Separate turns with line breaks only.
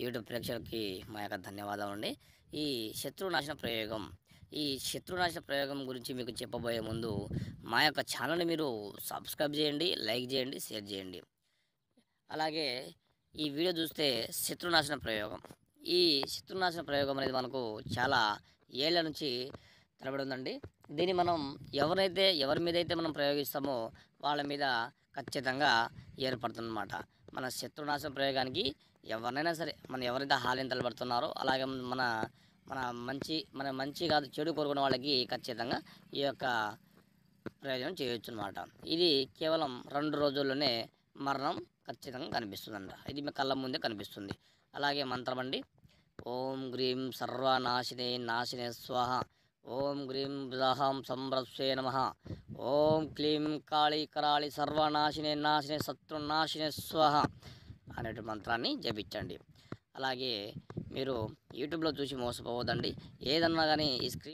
YouTube ప్రేక్షకులకి మా యొక్క ధన్యవాదాలండి. ఈ శత్రునాశన ప్రయోగం, ఈ శత్రునాశన ప్రయోగం గురించి మీకు చెప్పబోయే ముందు మా యొక్క ఛానల్‌ని మీరు సబ్స్క్రైబ్ చేయండి, లైక్ చేయండి, షేర్ చేయండి. అలాగే ఈ వీడియో చూస్తే శత్రునాశన ప్రయోగం. ఈ శత్రునాశన ప్రయోగం అనేది మనకు చాలా ఏళ్ల నుంచి తరబడి ఉందండి. దీన్ని మనం ఎవరి మీదైతే మనం ప్రయోగిస్తామో వాళ్ళ మీద ఖచ్చితంగా ఏర్పడుతుందన్నమాట. మన శత్రునాశన ప్రయోగానికి ఎవరినైనా సరే, మనం ఎవరైతే హాని తలబడుతున్నారో అలాగే మన మన మన మంచి కాదు చెడు కోరుకునే వాళ్ళకి ఖచ్చితంగా ఈ యొక్క ప్రయోజనం చేయొచ్చనమాట. ఇది కేవలం 2 రోజుల్లోనే మరణం ఖచ్చితంగా కనిపిస్తుందంట. ఇది మీ కళ్ళ ముందే కనిపిస్తుంది. అలాగే మంత్రం అండి. ఓం గ్రీం సర్వనాశినే నాశినే స్వాహ. ఓం గ్రీం బృహం సంరస్వే నమః. ఓం క్లీం కాళీ కరాళి సర్వనాశినే నాశినే శత్రునాశినే స్వాహ అనేటి మంత్రాన్ని జపించండి. అలాగే మీరు యూట్యూబ్లో చూసి మోసపోవద్దండి. ఏదన్నా కానీ ఈ స్క్రీన్